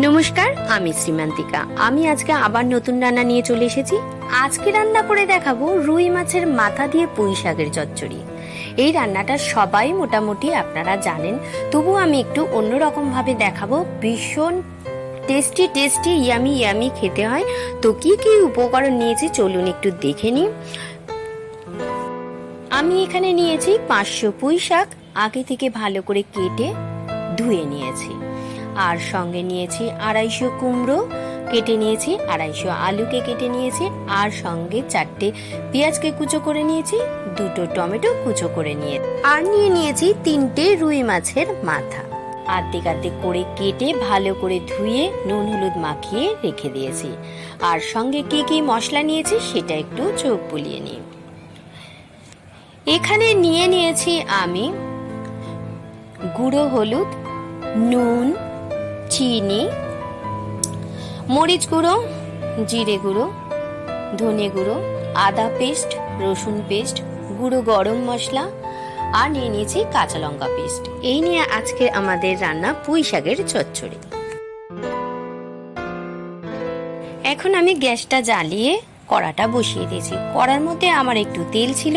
নমস্কার, আমি শ্রীমান্তিকা। আমি আজকে আবার নতুন রান্না নিয়ে চলে এসেছি। আজকে রান্না করে দেখাবো রুই মাছের মাথা দিয়ে পুঁই শাকের চচ্চড়ি। এই রান্নাটা সবাই মোটামুটি আপনারা জানেন, তবু আমি একটু অন্যরকম ভাবে দেখাবো। ভীষণ টেস্টি টেস্টি ইয়ামি ইয়ামি খেতে হয়। তো কি কি উপকরণ নিয়েছি চলুন একটু দেখে নিই। আমি এখানে নিয়েছি 500 পুঁই শাক, আগে থেকে ভালো করে কেটে ধুয়ে নিয়েছি। আর সঙ্গে নিয়েছি 250 কুমড়ো কেটে নিয়েছি, 250 আলুকে কেটে নিয়েছি, আর সঙ্গে 4টে পেঁয়াজকে কুচো করে নিয়েছি, 2টো টমেটো কুচো করে নিয়ে, আর নিয়ে নিয়েছি 3টে রুই মাছের মাথা। আর্ধেক আর্ধেক করে কেটে ভালো করে ধুয়ে নুন হলুদ মাখিয়ে রেখে দিয়েছি। আর সঙ্গে কি কি মশলা নিয়েছি সেটা একটু চোখ বুলিয়ে নিই। এখানে নিয়ে নিয়েছি আমি গুঁড়ো হলুদ, নুন, চিনি, মরিচ গুঁড়ো, জিরে গুঁড়ো, ধনে গুঁড়ো, আদা পেস্ট, রসুন পেস্ট, গুঁড়ো গরম মশলা, আর নিয়ে নিয়েছি কাঁচা লঙ্কা পেস্ট। এই নিয়ে আজকে আমাদের রান্না পুঁই শাকের চচ্চড়ি। এখন আমি গ্যাসটা জ্বালিয়ে কড়াটা বসিয়ে দিয়েছি। কড়ার মধ্যে আমার একটু তেল ছিল,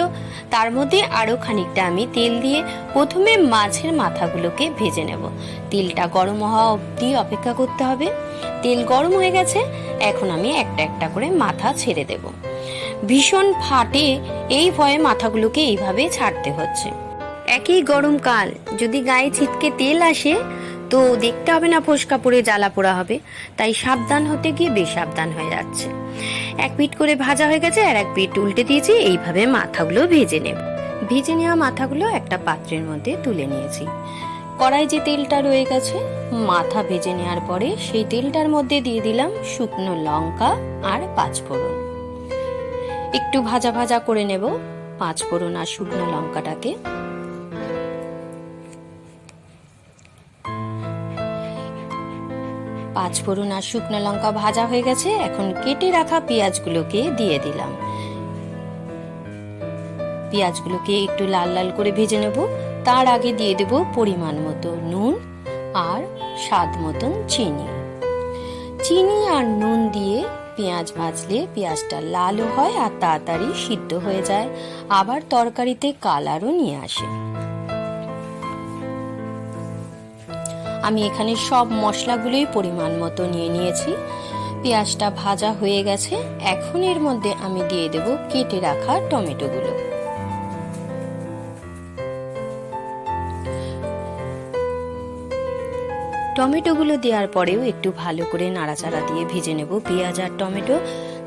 তার মধ্যে আরো খানিকটা আমি তেল দিয়ে প্রথমে মাছের মাথাগুলোকে ভেজে নেব। তেলটা গরম হওয়া অবধি অপেক্ষা করতে হবে। তেল গরম হয়ে গেছে, এখন আমি একটা একটা করে মাথা ছেড়ে দেব। ভীষণ ফাটে, এই ভয়ে মাথাগুলোকে এইভাবে ছাড়তে হচ্ছে। একই গরমকাল, যদি গায়ে ছিটকে তেল আসে তো দেখতে হবে না ফোসকা পড়ে জ্বালা পোড়া হবে, তাই সাবধান হতে গিয়ে বেসাবধান হয়ে যাচ্ছে। এক পিঠ করে ভাজা হয়ে গেছে, আর এক পিঠ উল্টে দিয়েছি। এইভাবে মাথাগুলো ভেজে নেব। ভেজে নেওয়া মাথাগুলো একটা পাত্রের মধ্যে তুলে নিয়েছি। কড়াই যে তেলটা রয়ে গেছে, মাথা ভেজে নেওয়ার পরে সেই তেলটার মধ্যে দিয়ে দিলাম শুকনো লঙ্কা আর 5 ফোড়ন। একটু ভাজা ভাজা করে নেব 5 ফোড়ন আর শুকনো লঙ্কাটাকে। পাঁচ ফোড়ন আর শুকনো লঙ্কা ভাজা হয়ে গেছে, এখন কেটে রাখা পেঁয়াজগুলোকে দিয়ে দিলাম। পেঁয়াজগুলোকে একটু লাল লাল করে ভেজে নেব। তার আগে দিয়ে দেব পরিমাণ মতো নুন আর স্বাদ মতন চিনি। চিনি আর নুন দিয়ে পেঁয়াজ ভাজলে পেঁয়াজটা লালও হয় আর তাড়াতাড়ি সিদ্ধ হয়ে যায়, আবার তরকারিতে কালারও নিয়ে আসে। আমি এখানে সব মশলাগুলোই পরিমাণ মতো নিয়ে নিয়েছি। পেঁয়াজটা ভাজা হয়ে গেছে, এখন এর মধ্যে আমি দিয়ে দেব কেটে রাখা টমেটোগুলো। টমেটোগুলো দেওয়ার পরেও একটু ভালো করে নাড়াচাড়া দিয়ে ভেজে নেব পেঁয়াজ আর টমেটো,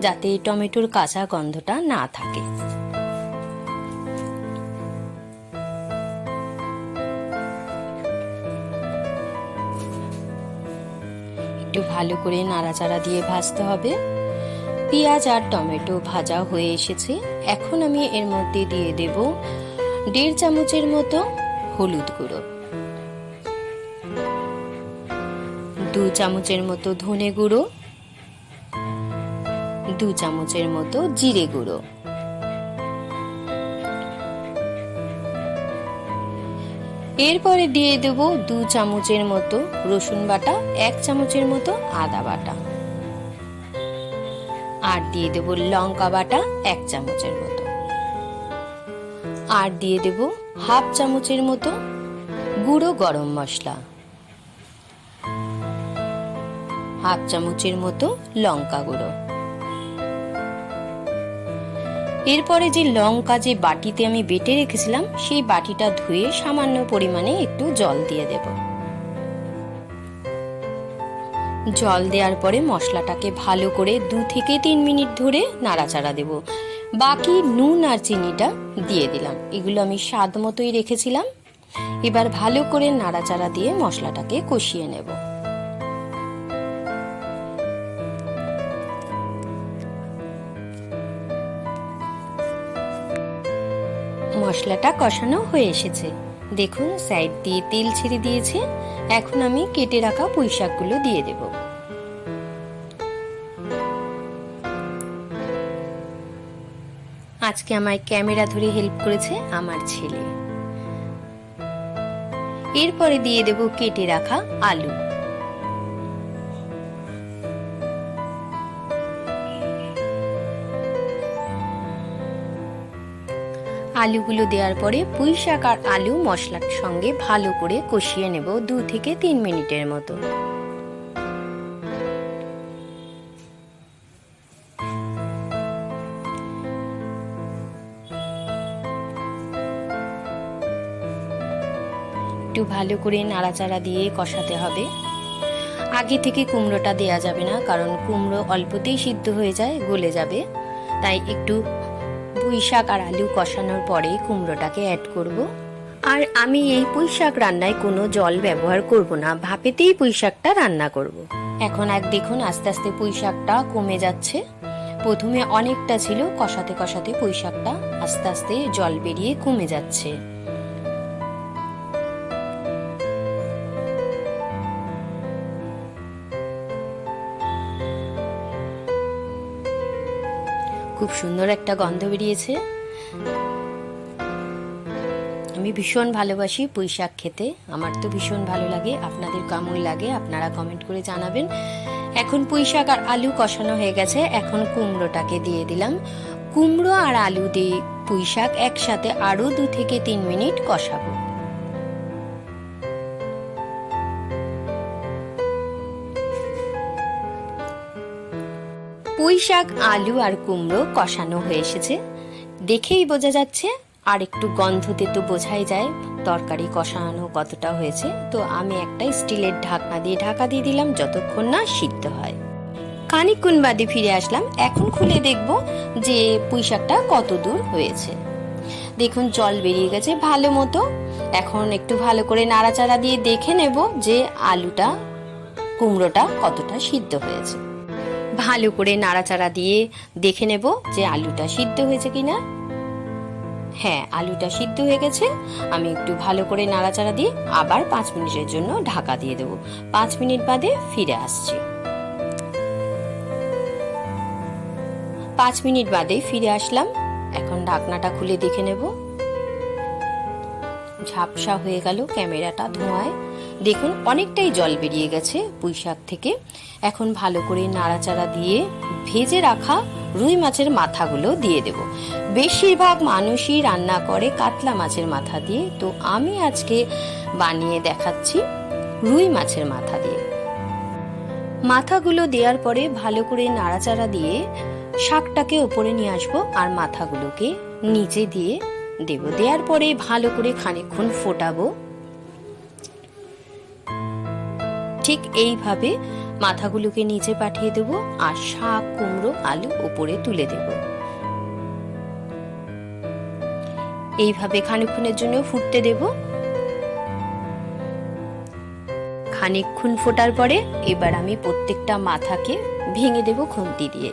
যাতে টমেটোর কাঁচা গন্ধটা না থাকে। একটু ভালো করে নাড়াচাড়া দিয়ে ভাজতে হবে। পেঁয়াজ আর টমেটো ভাজা হয়ে এসেছে, এখন আমি এর মধ্যে দিয়ে দেব 1.5 চামচের মতো হলুদ গুঁড়ো, 2 চামচের মতো ধনে গুঁড়ো, 2 চামচের মতো জিরে গুঁড়ো, এরপরে দিয়ে দেব 2 চামচের মতো রসুন বাটা, 1 চামচের মতো আদা বাটা, আর দিয়ে দেব লঙ্কা বাটা 1 চামচের মতো, আর দিয়ে দেব 1/2 চামচের মতো গুঁড়ো গরম মশলা, 1/2 চামচের মতো লঙ্কা গুঁড়ো। এরপরে যে লঙ্কা যে বাটিতে আমি বেটে রেখেছিলাম, সেই বাটিটা ধুয়ে সামান্য পরিমাণে একটু জল দিয়ে দেব। জল দেওয়ার পরে মশলাটাকে ভালো করে 2 থেকে 3 মিনিট ধরে নাড়াচাড়া দেব। বাকি নুন আর চিনিটা দিয়ে দিলাম, এগুলো আমি স্বাদ মতোই রেখেছিলাম। এবার ভালো করে নাড়াচাড়া দিয়ে মশলাটাকে কষিয়ে নেব। মশলাটা কষানো হয়ে এসেছে, দেখুন সাইড দিয়ে তেল ছেড়ে দিয়েছে। এখন আমি কেটে রাখা পুঁই শাকগুলো দিয়ে দেব। আজকে আমায় ক্যামেরা ধরে হেল্প করেছে আমার ছেলে। এরপরে দিয়ে দেব কেটে রাখা আলু। আলুগুলো দেওয়ার পরে পুঁই শাক আর আলু মশলার সঙ্গে ভালো করে কষিয়ে নেব 2 থেকে 3 মিনিটের মতো। একটু ভালো করে নাড়াচাড়া দিয়ে কষাতে হবে। আগে থেকে কুমড়োটা দেয়া যাবে না, কারণ কুমড়ো অল্পতেই সিদ্ধ হয়ে যায়, গলে যাবে। তাই একটু পুঁই শাক আর আলু কষানোর পরে কুমড়োটাকে অ্যাড করব। আর আমি এই পুঁই শাক রান্নায় কোনো জল ব্যবহার করব না, ভাপেতেই পুঁই শাকটা রান্না করব। এখন দেখুন আস্তে আস্তে পুঁই শাকটা কমে যাচ্ছে। প্রথমে অনেকটা ছিল, কষাতে কষাতে পুঁই শাকটা আস্তে আস্তে জল বেরিয়ে কমে যাচ্ছে। খুব সুন্দর একটা গন্ধ বেরিয়েছে। আমি ভীষণ ভালোবাসি পুঁই শাক খেতে, আমার তো ভীষণ ভালো লাগে। আপনাদের কেমন লাগে আপনারা কমেন্ট করে জানাবেন। এখন পুঁই শাক আর আলু কষানো হয়ে গেছে, এখন কুমড়োটাকে দিয়ে দিলাম। কুমড়ো আর আলু দিয়ে পুঁই শাক একসাথে আরো 2 থেকে 3 মিনিট কষাবো। পুঁই শাক, আলু আর কুমড়ো কষানো হয়ে এসেছে, দেখেই বোঝা যাচ্ছে। আর একটু গন্ধতে তো বোঝাই যায় তরকারি কষানো কতটা হয়েছে। তো আমি একটা স্টিলের ঢাকনা দিয়ে ঢাকা দিয়ে দিলাম যতক্ষণ না সিদ্ধ হয়। খানিকক্ষণ বাদে ফিরে আসলাম। এখন খুলে দেখব যে পুঁই শাকটা কত দূর হয়েছে। দেখুন জল বেরিয়ে গেছে ভালো মতো। এখন একটু ভালো করে নাড়াচাড়া দিয়ে দেখে নেব যে আলুটা কুমড়োটা কতটা সিদ্ধ হয়েছে। ভালো করে নাড়াচাড়া দিয়ে দেখে নেব যে আলুটা সিদ্ধ হয়েছে কিনা। হ্যাঁ, আলুটা সিদ্ধ হয়ে গেছে। আমি একটু ভালো করে নাড়াচাড়া দিয়ে আবার 5 মিনিটের জন্য ঢাকা দিয়ে দেবো। 5 মিনিট বাদে ফিরে আসছি। 5 মিনিট বাদে ফিরে আসলাম। এখন ঢাকনাটা খুলে দেখে নেব। ঝাপসা হয়ে গেল ক্যামেরাটা ধোঁয়ায়। দেখুন অনেকটাই জল বেরিয়ে গেছে পুঁই শাক থেকে। এখন ভালো করে নাড়াচাড়া দিয়ে ভেজে রাখা রুই মাছের মাথাগুলো দিয়ে দেব। বেশিরভাগ মানুষই রান্না করে কাতলা মাছের মাথা দিয়ে, তো আমি আজকে বানিয়ে দেখাচ্ছি রুই মাছের মাথা দিয়ে। মাথাগুলো দেওয়ার পরে ভালো করে নাড়াচাড়া দিয়ে শাকটাকে উপরে নিয়ে আসবো আর মাথাগুলোকে নিচে দিয়ে দেব। দেওয়ার পরে ভালো করে খানিকক্ষণ ফোটাবো। ঠিক এইভাবে মাথাগুলোকে নিচে পাঠিয়ে দেবো আর শাক, কুমড়ো, আলু উপরে তুলে দেব। এইভাবে খানিকক্ষণের জন্য ফুটতে দেব। খানিকক্ষণ ফোটার পরে এবার আমি প্রত্যেকটা মাথাকে ভেঙে দেব খুন্তি দিয়ে।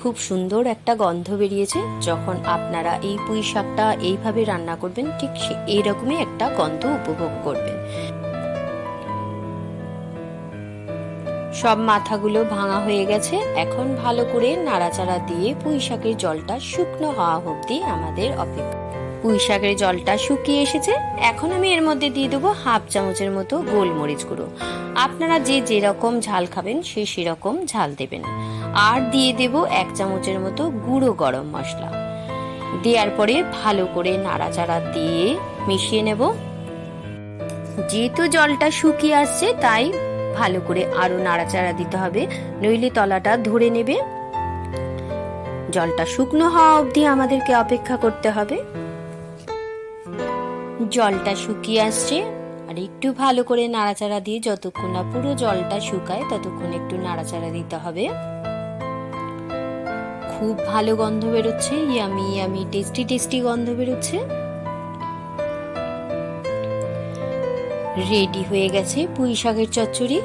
খুব সুন্দর একটা গন্ধ বেরিয়েছে। যখন আপনারা এই পুঁই শাকটা এইভাবে রান্না করবেন, ঠিক এইরকমই একটা গন্ধ উপভোগ করবেন। সব মাথাগুলো ভাঙা হয়ে গেছে। এখন ভালো করে নাড়াচাড়া দিয়ে পুঁই শাকের জলটা শুকনো হওয়া অবধি আমাদের অপেক্ষা। পুঁই শাকের জলটা শুকিয়ে এসেছে। এখন আমি এর মধ্যে দিয়ে দেবো 1/2 চামচের মতো গোলমরিচ গুঁড়ো। আপনারা যে যেরকম ঝাল খাবেন সেরকম ঝাল দেবেন। আর দিয়ে দেব 1 চামচের মতো গুঁড়ো গরম মশলা। দেওয়ার পরে ভালো করে নাড়াচাড়া দিয়ে মিশিয়ে নেব। যেহেতু জলটা শুকিয়ে আসছে তাই ভালো করে আরো নাড়াচাড়া দিতে হবে, নইলে তলাটা ধরে নেবে। জলটা শুকনো হওয়া অবধি আমাদেরকে অপেক্ষা করতে হবে। জলটা শুকিয়ে আসছে আর একটু ভালো করে নাড়াচাড়া দিয়ে যতক্ষণ না পুরো জলটা শুকায় ততক্ষণ একটু নাড়াচাড়া দিতে হবে। খুব ভালো গন্ধ বেরোচ্ছে, ইয়ামি ইয়ামি টেস্টি টেস্টি গন্ধ বেরোচ্ছে। রেডি হয়ে গেছে পুঁই শাকের চচ্চড়ি।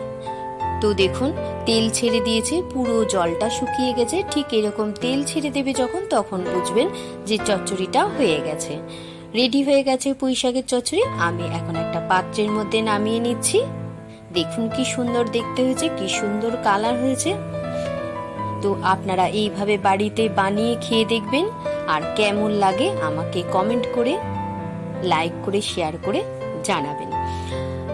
তো দেখুন তেল ছেড়ে দিয়েছে, পুরো জলটা শুকিয়ে গেছে। ঠিক এরকম তেল ছেড়ে দেবে যখন, তখন বুঝবেন যে চচ্চড়িটা হয়ে গেছে। রেডি হয়ে গেছে পুঁই শাকের চচ্চড়ি। আমি এখন একটা পাত্রের মধ্যে নামিয়ে নিচ্ছি। দেখুন কি সুন্দর দেখতে হয়েছে, কি সুন্দর কালার হয়েছে। তো আপনারা এইভাবে বাড়িতে বানিয়ে খেয়ে দেখবেন, আর কেমন লাগে আমাকে কমেন্ট করে, লাইক করে, শেয়ার করে জানাবেন।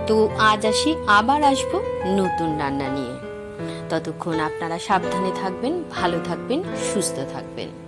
তো আজ আসি, আবার আসবো নতুন রান্না নিয়ে। ততক্ষণ আপনারা সাবধানে থাকবেন, ভালো থাকবেন, সুস্থ থাকবেন।